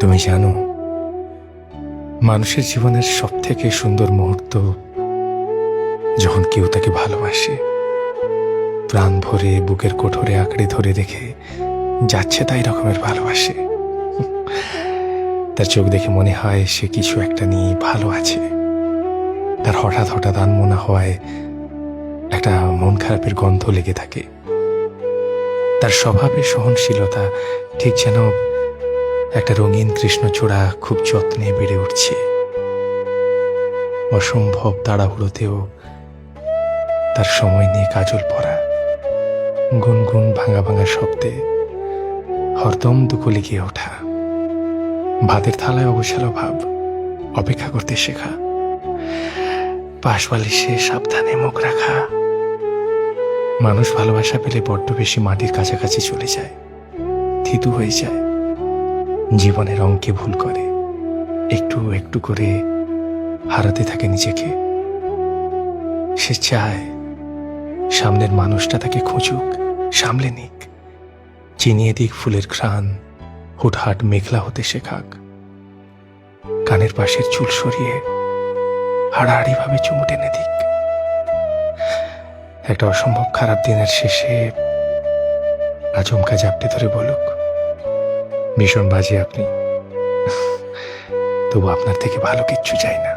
তুমি জানো, মানুষের জীবনের সব থেকে সুন্দর মুহূর্ত যখন কেউ তাকে ভালোবাসে, প্রাণ ভরে বুকের কোঠরে আঁকড়ে ধরে রেখে যাচ্ছে তাই রকমের ভালোবাসে। তার চোখ দেখে মনে হয় সে কিছু একটা নিয়ে ভালো আছে। তার হঠাৎ হঠাৎ আনমনা হওয়ায় একটা মন খারাপের গন্ধ লেগে থাকে। তার স্বভাবের সহনশীলতা ঠিক যেন একটা রঙিন কৃষ্ণচূড়া খুব যত্নে বেড়ে উঠছে। অসম্ভব তাড়াহুড়োতেও তার সময় নিয়ে কাজল পরা, গুনগুন ভাঙা ভাঙা শব্দে হরদম দুকলে গিয়ে ওঠা, ভাতের থালায় অগোছালো ভাব, অপেক্ষা করতে শেখা, পাশ বালিশে সাবধানে মুখ রাখা। মানুষ ভালোবাসা পেলে বড্ড বেশি মাটির কাছাকাছি চলে যায়, থিতু হয়ে যায়, জীবনের অঙ্কে ভুল করে, একটু একটু করে হারাতে থাকে নিজেকে। সে চায় সামনের মানুষটা তাকে খুঁজুক, সামলে নিক, চিনিয়ে দিক ফুলের ঘ্রাণ, হুটহাট মেঘলা হতে শেখাক, কানের পাশের চুল সরিয়ে হাড়াহাড়ি ভাবে চুমু টেনে দিক। একটা অসম্ভব খারাপ দিনের শেষে আচমকা জাপটে ধরে বলুক, ভীষণ বাজে আপনি, তবু আপনার থেকে ভালো কিচ্ছু চাই না।